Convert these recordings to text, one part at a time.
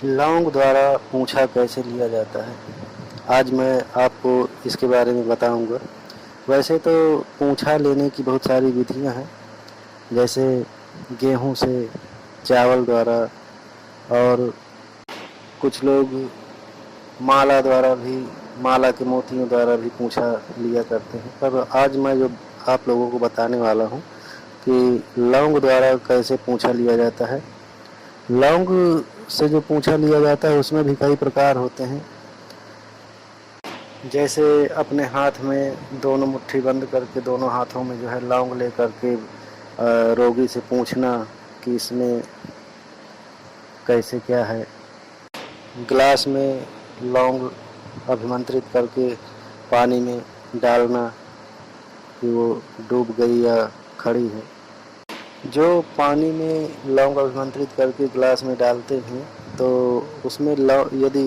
लौंग द्वारा पूंछा कैसे लिया जाता है, आज मैं आपको इसके बारे में बताऊंगा। वैसे तो पूंछा लेने की बहुत सारी विधियां हैं, जैसे गेहूं से, चावल द्वारा, और कुछ लोग माला द्वारा भी, माला के मोतियों द्वारा भी पूंछा लिया करते हैं। पर आज मैं जो आप लोगों को बताने वाला हूं कि लौंग द्वारा कैसे पूंछा लिया जाता है। लौंग से जो पूंछा लिया जाता है उसमें भी कई प्रकार होते हैं, जैसे अपने हाथ में दोनों मुट्ठी बंद करके दोनों हाथों में जो है लौंग ले करके रोगी से पूछना कि इसमें कैसे क्या है। गिलास में लौंग अभिमंत्रित करके पानी में डालना कि वो डूब गई या खड़ी है। जो पानी में लौंग अभिमंत्रित करके गिलास में डालते हैं तो उसमें यदि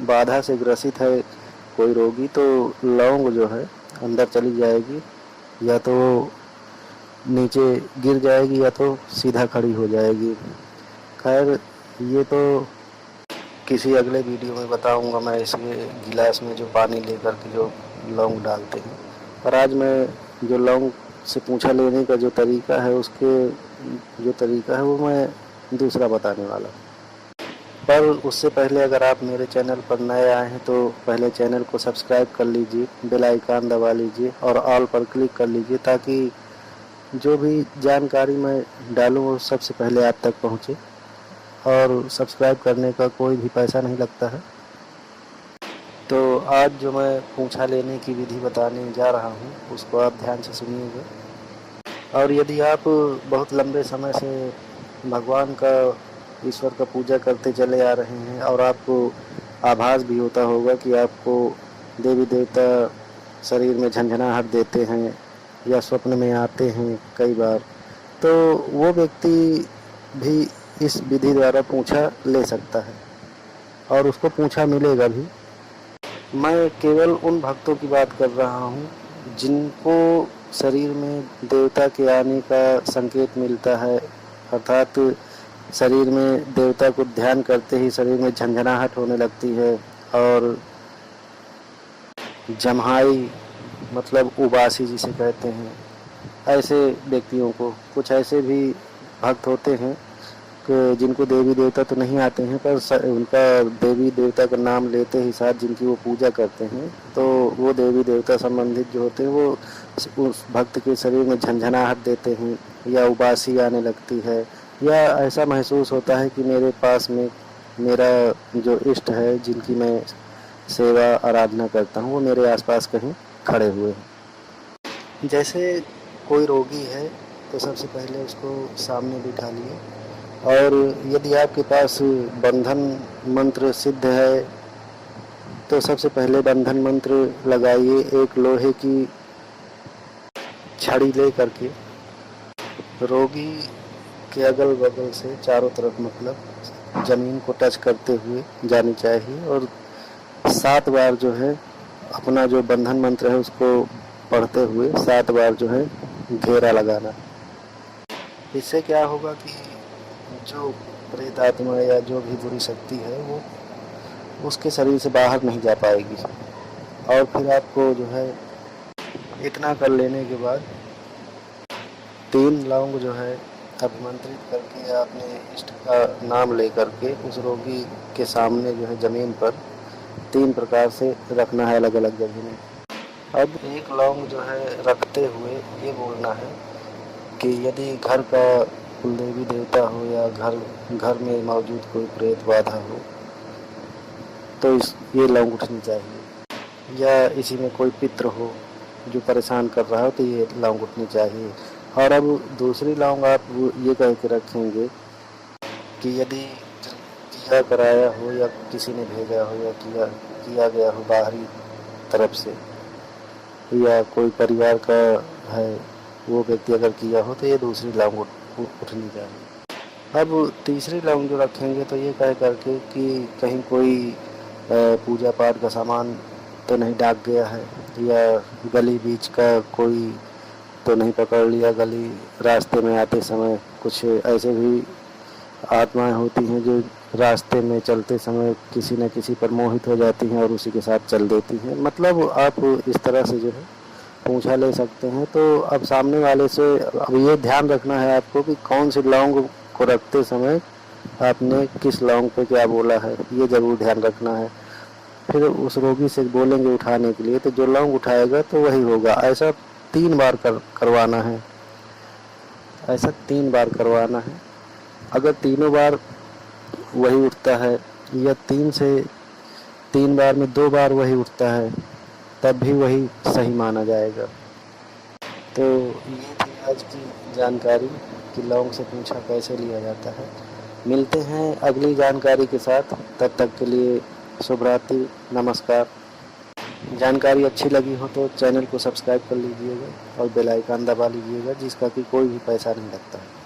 बाधा से ग्रसित है कोई रोगी तो लौंग जो है अंदर चली जाएगी, या तो नीचे गिर जाएगी या तो सीधा खड़ी हो जाएगी। खैर, ये तो किसी अगले वीडियो में बताऊंगा मैं इसके गिलास में जो पानी लेकर के जो लौंग डालते हैं। पर आज मैं जो लौंग से पूंछा लेने का जो तरीका है, उसके जो तरीका है वो मैं दूसरा बताने वाला हूँ। पर उससे पहले अगर आप मेरे चैनल पर नए आए हैं तो पहले चैनल को सब्सक्राइब कर लीजिए, बेल आइकन दबा लीजिए और ऑल पर क्लिक कर लीजिए, ताकि जो भी जानकारी मैं डालूँ वो सबसे पहले आप तक पहुँचे। और सब्सक्राइब करने का कोई भी पैसा नहीं लगता है। तो आज जो मैं पूंछा लेने की विधि बताने जा रहा हूँ उसको आप ध्यान से सुनिएगा। और यदि आप बहुत लंबे समय से भगवान का, ईश्वर का पूजा करते चले आ रहे हैं और आपको आभास भी होता होगा कि आपको देवी देवता शरीर में झंझनाहट देते हैं या स्वप्न में आते हैं कई बार, तो वो व्यक्ति भी इस विधि द्वारा पूंछा ले सकता है और उसको पूंछा मिलेगा भी। मैं केवल उन भक्तों की बात कर रहा हूँ जिनको शरीर में देवता के आने का संकेत मिलता है, अर्थात शरीर में देवता को ध्यान करते ही शरीर में झंझनाहट होने लगती है और जम्हाई मतलब उबासी जिसे कहते हैं, ऐसे व्यक्तियों को, कुछ ऐसे भी भक्त होते हैं कि जिनको देवी देवता तो नहीं आते हैं पर उनका देवी देवता का नाम लेते ही साथ जिनकी वो पूजा करते हैं, तो वो देवी देवता संबंधित जो होते हैं वो उस भक्त के शरीर में झंझनाहट देते हैं या उबासी आने लगती है, या ऐसा महसूस होता है कि मेरे पास में मेरा जो इष्ट है, जिनकी मैं सेवा आराधना करता हूँ, वो मेरे आसपास कहीं खड़े हुए हैं। जैसे कोई रोगी है तो सबसे पहले उसको सामने बिठा लिए, और यदि आपके पास बंधन मंत्र सिद्ध है तो सबसे पहले बंधन मंत्र लगाइए। एक लोहे की छड़ी ले करके रोगी के अगल बगल से चारों तरफ मतलब ज़मीन को टच करते हुए जानी चाहिए, और 7 बार जो है अपना जो बंधन मंत्र है उसको पढ़ते हुए 7 बार जो है घेरा लगाना। इससे क्या होगा कि जो प्रेत आत्मा या जो भी बुरी शक्ति है वो उसके शरीर से बाहर नहीं जा पाएगी। और फिर आपको जो है इतना कर लेने के बाद 3 लौंग जो है अभिमंत्रित करके या अपने इष्ट का नाम ले करके उस रोगी के सामने जो है ज़मीन पर 3 प्रकार से रखना है अलग अलग जगह में। अब एक लौंग जो है रखते हुए ये बोलना है कि यदि घर का कुलदेवी देवता हो या घर में मौजूद कोई प्रेत बाधा हो तो ये लौंग उठनी चाहिए, या इसी में कोई पितृ हो जो परेशान कर रहा हो तो ये लौंग उठनी चाहिए। और अब दूसरी लौंग आप ये कह के रखेंगे कि यदि किया कराया हो या किसी ने भेजा हो या किया गया हो बाहरी तरफ से, या कोई परिवार का है वो व्यक्ति अगर किया हो तो ये दूसरी लौंग उठनी चाहिए। अब तीसरी लौंग जो रखेंगे तो ये कह करके कि कहीं कोई पूजा पाठ का सामान तो नहीं डाक गया है, या गली बीच का कोई तो नहीं पकड़ लिया, गली रास्ते में आते समय कुछ ऐसे भी आत्माएं होती हैं जो रास्ते में चलते समय किसी न किसी पर मोहित हो जाती हैं और उसी के साथ चल देती हैं। मतलब आप इस तरह से जो है पूंछा ले सकते हैं। तो अब सामने वाले से अब ये ध्यान रखना है आपको कि कौन सी लौंग को रखते समय आपने किस लौंग पे क्या बोला है, ये ज़रूर ध्यान रखना है। फिर उस रोगी से बोलेंगे उठाने के लिए, तो जो लौंग उठाएगा तो वही होगा। ऐसा 3 बार करवाना है, ऐसा 3 बार करवाना है। अगर तीनों बार वही उठता है या 3 बार में 2 बार वही उठता है, तब भी वही सही माना जाएगा। तो ये थी आज की जानकारी कि लौंग से पूंछा कैसे लिया जाता है। मिलते हैं अगली जानकारी के साथ, तब तक के लिए शुभ रात्रि, नमस्कार। जानकारी अच्छी लगी हो तो चैनल को सब्सक्राइब कर लीजिएगा और बेल आइकन दबा लीजिएगा, जिसका कि कोई भी पैसा नहीं लगता है।